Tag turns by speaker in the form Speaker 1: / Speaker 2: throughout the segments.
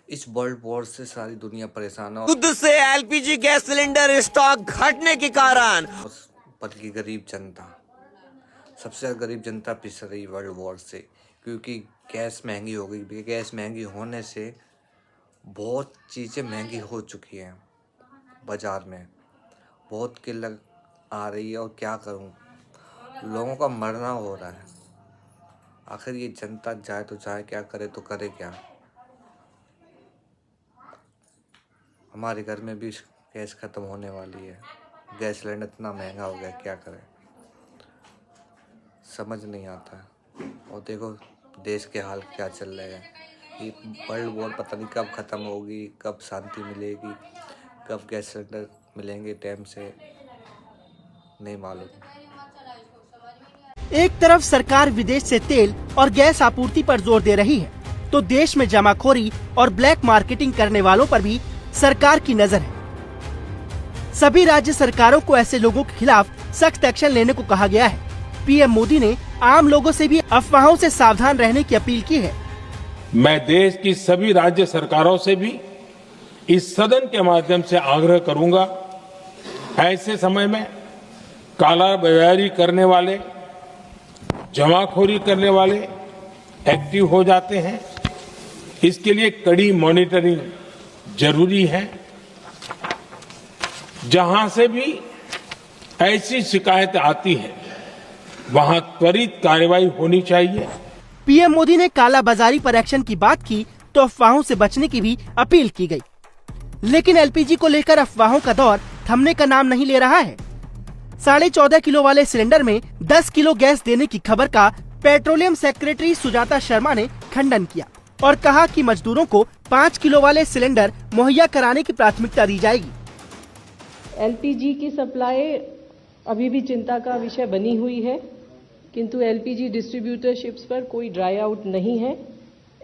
Speaker 1: इस world war से सारी दुनिया परेशान है
Speaker 2: युद्ध से एलपीजी गैस सिलेंडर स्टॉक घटने के कारण
Speaker 1: बल्कि गरीब जनता, सबसे ज़्यादा गरीब जनता पिस रही वर्ल्ड वॉर से, क्योंकि गैस महंगी हो गई। गैस महंगी होने से बहुत चीज़ें महंगी हो चुकी हैं, बाज़ार में बहुत किल्लत आ रही है। और क्या करूं, लोगों का मरना हो रहा है। आखिर ये जनता जाए तो जाए, क्या करे तो करे क्या। हमारे घर में भी गैस ख़त्म होने वाली है। गैस सिलेंडर इतना महंगा हो गया, क्या करें समझ नहीं आता। और देखो देश के हाल क्या चल रहे हैं। ये वर्ल्ड वॉर पता नहीं कब ख़त्म होगी, कब शांति मिलेगी, कब गैस सिलेंडर मिलेंगे टाइम से, नहीं मालूम।
Speaker 3: एक तरफ सरकार विदेश से तेल और गैस आपूर्ति पर जोर दे रही है, तो देश में जमाखोरी और ब्लैक मार्केटिंग करने वालों पर भी सरकार की नजर है। सभी राज्य सरकारों को ऐसे लोगों के खिलाफ सख्त एक्शन लेने को कहा गया है। पीएम मोदी ने आम लोगों से भी अफवाहों से सावधान रहने की अपील की है।
Speaker 4: मैं देश की सभी राज्य सरकारों से भी इस सदन के माध्यम से आग्रह करूंगा, ऐसे समय में कालाबाजारी करने वाले, जमाखोरी करने वाले एक्टिव हो जाते हैं। इसके लिए कड़ी मॉनिटरिंग जरूरी है। जहां से भी ऐसी शिकायतें आती है, वहां त्वरित कार्रवाई होनी चाहिए।
Speaker 3: पीएम मोदी ने कालाबाजारी पर एक्शन की बात की तो अफवाहों से बचने की भी अपील की गई। लेकिन एलपीजी को लेकर अफवाहों का दौर थमने का नाम नहीं ले रहा है। 14.5 किलो वाले सिलेंडर में 10 किलो गैस देने की खबर का पेट्रोलियम सेक्रेटरी सुजाता शर्मा ने खंडन किया और कहा कि मजदूरों को 5 किलो वाले सिलेंडर मुहैया कराने की प्राथमिकता दी जाएगी।
Speaker 5: एलपीजी की सप्लाई अभी भी चिंता का विषय बनी हुई है, किंतु एलपीजी डिस्ट्रीब्यूटरशिप्स पर कोई ड्राई आउट नहीं है।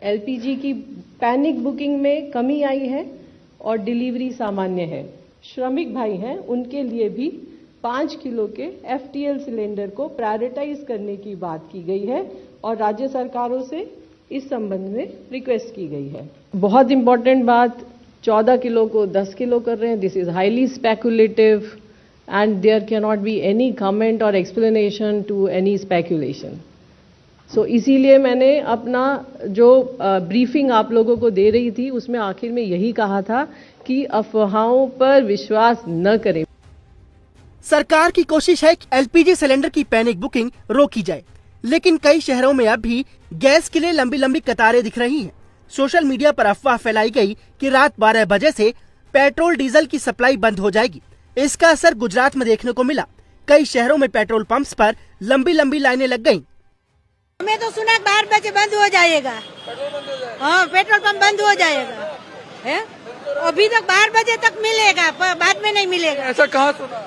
Speaker 5: एलपीजी की पैनिक बुकिंग में कमी आई है और डिलीवरी सामान्य है। श्रमिक भाई हैं, उनके लिए भी 5 किलो के एफटीएल सिलेंडर को प्रायोरिटाइज करने की बात की गई है और राज्य सरकारों से इस संबंध में रिक्वेस्ट की गई है। बहुत इंपॉर्टेंट बात, 14 किलो को 10 किलो कर रहे हैं। This is highly speculative and there cannot be any comment or explanation to any speculation. So इसीलिए मैंने अपना जो ब्रीफिंग आप लोगों को दे रही थी उसमें आखिर में यही कहा था कि अफवाहों पर विश्वास न करें।
Speaker 3: सरकार की कोशिश है कि एलपीजी सिलेंडर की पैनिक बुकिंग रोकी जाए, लेकिन कई शहरों में अब भी गैस के लिए लंबी लंबी कतारें दिख रही हैं। सोशल मीडिया पर अफवाह फैलाई गई कि रात 12 बजे से पेट्रोल डीजल की सप्लाई बंद हो जाएगी। इसका असर गुजरात में देखने को मिला। कई शहरों में पेट्रोल पंप्स पर लंबी लंबी लाइनें लग गईं।
Speaker 6: हमें तो सुना 12 बजे बंद हो जाएगा। हाँ, पेट्रोल पंप बंद हो जाएगा है? अभी तक 12 बजे तक मिलेगा, बाद में नहीं मिलेगा।
Speaker 7: ऐसा कहाँ सुना?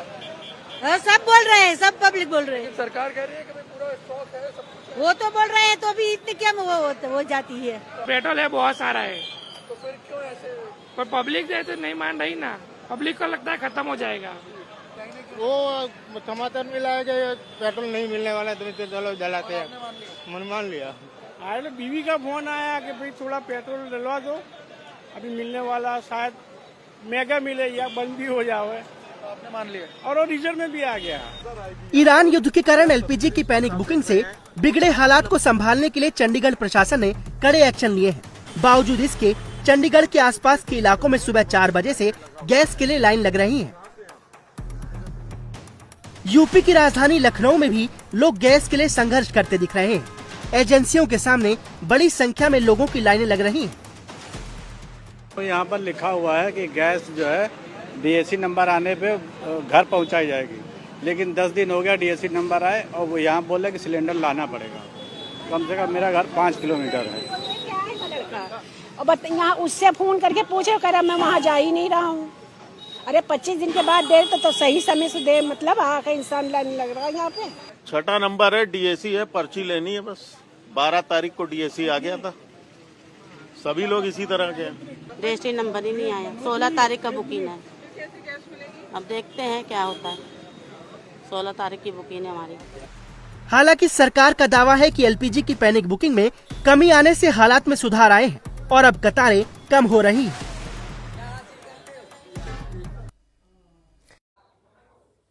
Speaker 6: हाँ, सब बोल रहे हैं, सब पब्लिक बोल रहे हैं।
Speaker 7: सरकार कह रही है कि पूरा स्टॉक है, सब कुछ है।
Speaker 6: वो तो बोल रहे हैं, तो भी इतनी क्या हो जाती है।
Speaker 8: पेट्रोल है बहुत सारा है,
Speaker 7: तो फिर क्यों ऐसे?
Speaker 8: पर पब्लिक जैसे नहीं मान रही ना। पब्लिक को लगता है खत्म हो जाएगा।
Speaker 9: वो समाचार मिला है कि पेट्रोल नहीं मिलने वाला है, तो चलो जलाते हैं। मन मान लिया।
Speaker 8: आए बीवी का फोन आया कि भाई थोड़ा पेट्रोल डलवा दो, अभी मिलने वाला, शायद मेगा मिले या बंद भी हो जाए।
Speaker 7: आपने मान लिया
Speaker 8: और वो रिजर्व में भी आ गया।
Speaker 3: ईरान युद्ध के कारण एलपीजी की पैनिक बुकिंग से बिगड़े हालात को संभालने के लिए चंडीगढ़ प्रशासन ने कड़े एक्शन लिए हैं। बावजूद इसके चंडीगढ़ के आसपास के इलाकों में सुबह 4 बजे से गैस के लिए लाइन लग रही है। यूपी की राजधानी लखनऊ में भी लोग गैस के लिए संघर्ष करते दिख रहे हैं। एजेंसियों के सामने बड़ी संख्या में लोगों की लाइनें लग रही हैं।
Speaker 9: तो यहाँ पर लिखा हुआ है कि गैस जो है डीएसी नंबर आने पे घर पहुँचाई जाएगी, लेकिन 10 दिन हो गया डीएसी नंबर आए और वो यहाँ बोले कि सिलेंडर लाना पड़ेगा। कम से कम मेरा घर 5 किलोमीटर है।
Speaker 10: और यहाँ उससे फोन करके पूछे, करा मैं वहाँ जा ही नहीं रहा हूँ। अरे 25 दिन के बाद दे तो सही समय से दे, मतलब आके इंसान लाइन लग रहा है यहाँ पे।
Speaker 11: 6ठा नंबर है, डीएसी है, पर्ची लेनी है बस। 12 तारीख को डीएसी आ गया था, सभी लोग इसी तरह के हैं।
Speaker 12: डीएसी नंबर ही नहीं आया। 16 तारीख का बुकिंग है, अब देखते हैं क्या होता है। 16 तारीख की बुकिंग है हमारी।
Speaker 3: हालांकि सरकार का दावा है कि एलपीजी की पैनिक बुकिंग में कमी आने से हालात में सुधार आए हैं। और अब कतारें कम हो रही हैं।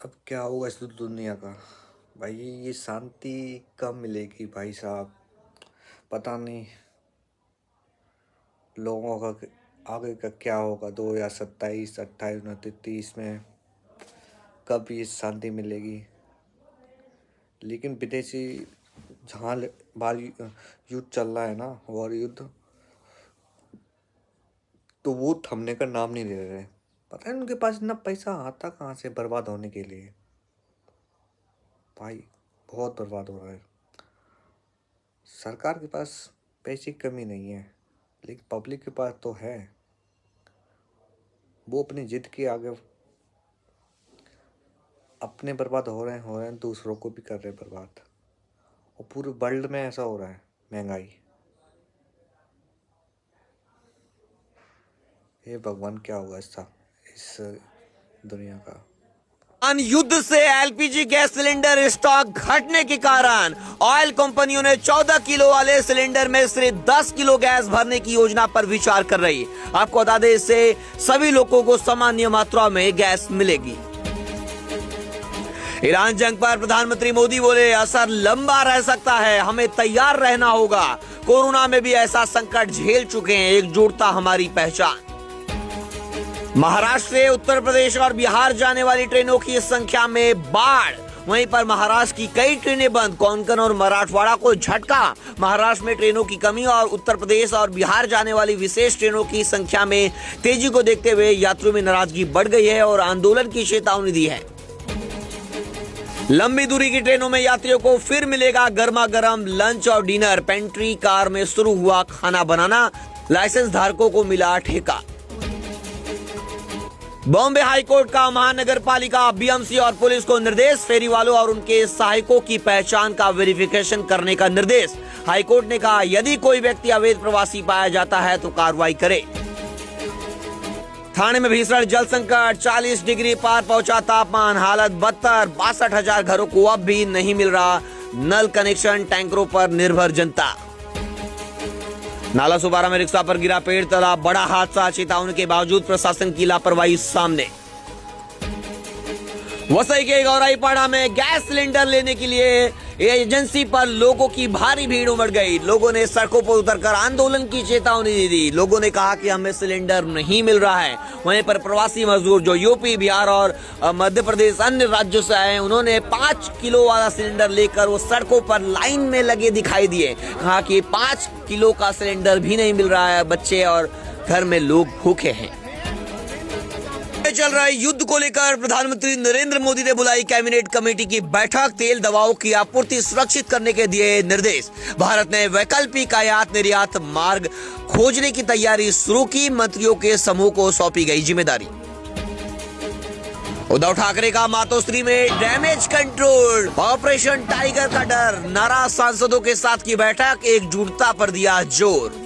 Speaker 1: अब क्या होगा इस दुनिया का भाई, ये शांति कब मिलेगी भाई साहब, पता नहीं लोगों का आगे का क्या होगा। 2027, 28, 29, 30 में कब ये शांति मिलेगी। लेकिन विदेशी जहाँ बाल युद्ध चल रहा है ना, वॉर युद्ध, तो वो थमने का नाम नहीं ले रहे। पता है उनके पास इतना पैसा आता कहाँ से बर्बाद होने के लिए भाई, बहुत बर्बाद हो रहा है। सरकार के पास पैसे की कमी नहीं है, लेकिन पब्लिक के पास तो है। वो अपनी जिद के आगे अपने बर्बाद हो रहे हैं, दूसरों को भी कर रहे हैं बर्बाद। और पूरे वर्ल्ड में ऐसा हो रहा है, महंगाई। हे भगवान, क्या होगा इस दुनिया का।
Speaker 2: युद्ध से एलपीजी गैस सिलेंडर स्टॉक घटने के कारण ऑयल कंपनियों ने 14 किलो वाले सिलेंडर में सिर्फ 10 किलो गैस भरने की योजना पर विचार कर रही है। आपको बता दें, इससे सभी लोगों को सामान्य मात्रा में गैस मिलेगी। ईरान जंग पर प्रधानमंत्री मोदी बोले, असर लंबा रह सकता है, हमें तैयार रहना होगा। कोरोना में भी ऐसा संकट झेल चुके हैं, एकजुटता हमारी पहचान। महाराष्ट्र से उत्तर प्रदेश और बिहार जाने वाली ट्रेनों की संख्या में बाढ़, वहीं पर महाराष्ट्र की कई ट्रेनें बंद। कोंकण और मराठवाड़ा को झटका। महाराष्ट्र में ट्रेनों की कमी और उत्तर प्रदेश और बिहार जाने वाली विशेष ट्रेनों की संख्या में तेजी को देखते हुए यात्रियों में नाराजगी बढ़ गई है और आंदोलन की चेतावनी दी है। लंबी दूरी की ट्रेनों में यात्रियों को फिर मिलेगा गर्मा गर्म लंच और डिनर। पेंट्री कार में शुरू हुआ खाना बनाना, लाइसेंस धारकों को मिला ठेका। बॉम्बे हाईकोर्ट का महानगर पालिका, बीएमसी और पुलिस को निर्देश, फेरी वालों और उनके सहायकों की पहचान का वेरिफिकेशन करने का निर्देश। हाईकोर्ट ने कहा, यदि कोई व्यक्ति अवैध प्रवासी पाया जाता है तो कार्रवाई करे। थाने में भीषण जल संकट, 40 डिग्री पार पहुंचा तापमान, हालत बदतर। 62,000 घरों को अब भी नहीं मिल रहा नल कनेक्शन, टैंकरों पर निर्भर जनता। नाला सुबारा में रिक्शा पर गिरा पेड़ तला, बड़ा हादसा, चेतावनी के बावजूद प्रशासन की लापरवाही सामने। वसई के गौराईपाड़ा में गैस सिलेंडर लेने के लिए एजेंसी पर लोगों की भारी भीड़ उमड़ गई। लोगों ने सड़कों पर उतरकर आंदोलन की चेतावनी दी। लोगों ने कहा कि हमें सिलेंडर नहीं मिल रहा है। वहीं पर प्रवासी मजदूर जो यूपी, बिहार और मध्य प्रदेश अन्य राज्यों से आए, उन्होंने 5 किलो वाला सिलेंडर लेकर वो सड़कों पर लाइन में लगे दिखाई दिए। कहा कि 5 किलो का सिलेंडर भी नहीं मिल रहा है, बच्चे और घर में लोग भूखे हैं। चल रहे युद्ध को लेकर प्रधानमंत्री नरेंद्र मोदी ने बुलाई कैबिनेट कमेटी की बैठक। तेल दवाओं की आपूर्ति सुरक्षित करने के दिए निर्देश। भारत ने वैकल्पिक आयात निर्यात मार्ग खोजने की तैयारी शुरू की। मंत्रियों के समूह को सौंपी गई जिम्मेदारी। उद्धव ठाकरे का मातोश्री में डैमेज कंट्रोल, ऑपरेशन टाइगर का डर। नाराज सांसदों के साथ की बैठक, एकजुटता पर दिया जोर।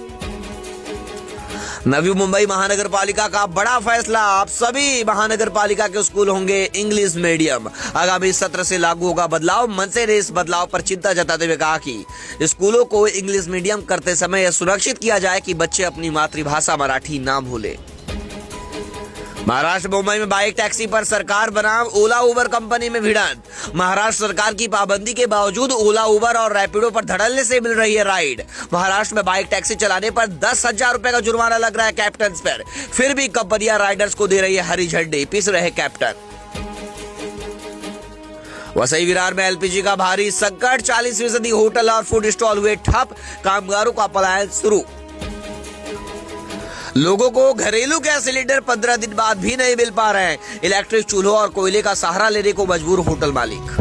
Speaker 2: नवी मुंबई महानगर पालिका का बड़ा फैसला, अब सभी महानगर पालिका के स्कूल होंगे इंग्लिश मीडियम। आगामी सत्र से लागू होगा बदलाव। मंत्री ने इस बदलाव पर चिंता जताते हुए कहा कि स्कूलों को इंग्लिश मीडियम करते समय यह सुनिश्चित किया जाए कि बच्चे अपनी मातृभाषा मराठी ना भूलें। महाराष्ट्र मुंबई में बाइक टैक्सी पर सरकार बनाम ओला उबर कंपनी में भिड़ंत। महाराष्ट्र सरकार की पाबंदी के बावजूद ओला उबर और रैपिडो पर धड़ल्ले से मिल रही है राइड। महाराष्ट्र में बाइक टैक्सी चलाने पर 10,000 रुपए का जुर्माना लग रहा है कैप्टन पर। फिर भी कंपनियां राइडर्स को दे रही है हरी झंडी, पिस रहे कैप्टन। वसई विरार में एलपीजी का भारी संकट, 40% होटल और फूड स्टॉल हुए ठप। कामगारों का पलायन शुरू। लोगों को घरेलू गैस सिलेंडर 15 दिन बाद भी नहीं मिल पा रहे हैं। इलेक्ट्रिक चूल्हों और कोयले का सहारा लेने को मजबूर होटल मालिक।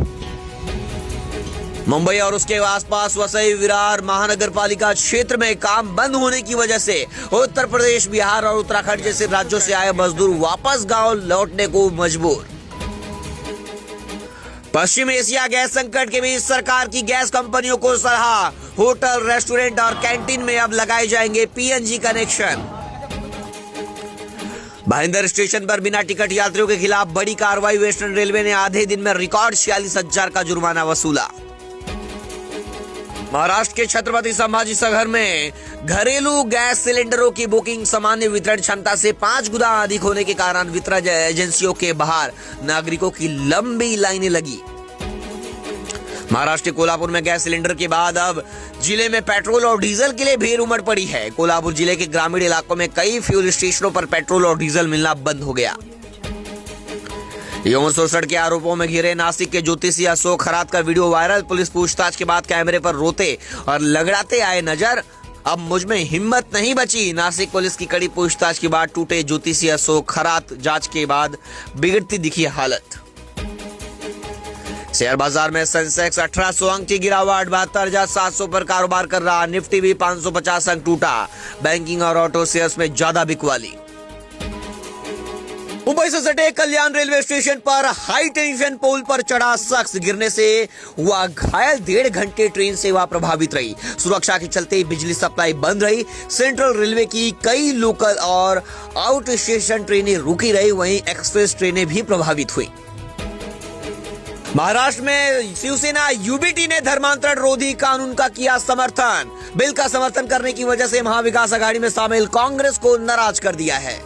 Speaker 2: मुंबई और उसके आसपास वसई विरार महानगर पालिका क्षेत्र में काम बंद होने की वजह से उत्तर प्रदेश, बिहार और उत्तराखंड जैसे राज्यों से आए मजदूर वापस गांव लौटने को मजबूर। पश्चिम एशिया गैस संकट के बीच सरकार की गैस कंपनियों को सलाह, होटल, रेस्टोरेंट और कैंटीन में अब लगाए जाएंगे पीएनजी कनेक्शन। भाईंदर स्टेशन पर बिना टिकट यात्रियों के खिलाफ बड़ी कार्रवाई। वेस्टर्न रेलवे ने आधे दिन में रिकॉर्ड 46,000 का जुर्माना वसूला। महाराष्ट्र के छत्रपति संभाजी नगर में घरेलू गैस सिलेंडरों की बुकिंग सामान्य वितरण क्षमता से 5 गुना अधिक होने के कारण वितरण एजेंसियों के बाहर नागरिकों की लंबी लाइनें लगी। महाराष्ट्र के कोल्हापुर में गैस सिलेंडर के बाद अब जिले में पेट्रोल और डीजल के लिए भीड़ उमड़ पड़ी है। कोल्हापुर जिले के ग्रामीण इलाकों में कई फ्यूल स्टेशनों पर पेट्रोल और डीजल मिलना बंद हो गया। यौन शोषण के आरोपों में घिरे नासिक के ज्योतिषी अशोक खरात का वीडियो वायरल। पुलिस पूछताछ के बाद कैमरे पर रोते और लगड़ाते आए नजर। अब मुझ में हिम्मत नहीं बची। नासिक पुलिस की कड़ी पूछताछ के बाद टूटे ज्योतिषी अशोक खरात। जांच के बाद बिगड़ती दिखी हालत। शेयर बाजार में सेंसेक्स 1800 अंक की गिरावट, 72,700 पर कारोबार कर रहा। निफ्टी भी 550 अंक टूटा। बैंकिंग और ऑटो शेयर्स में ज्यादा बिकवाली। मुंबई से सटे कल्याण रेलवे स्टेशन पर हाई टेंशन पोल पर चढ़ा शख्स गिरने से हुआ घायल। 1.5 घंटे ट्रेन सेवा प्रभावित रही। सुरक्षा के चलते बिजली सप्लाई बंद रही। सेंट्रल रेलवे की कई लोकल और आउट स्टेशन ट्रेनें रुकी रही। वहीं एक्सप्रेस ट्रेनें भी प्रभावित हुई। महाराष्ट्र में शिवसेना यूबीटी ने धर्मांतरण रोधी कानून का किया समर्थन। बिल का समर्थन करने की वजह से महाविकास आघाड़ी में शामिल कांग्रेस को नाराज कर दिया है।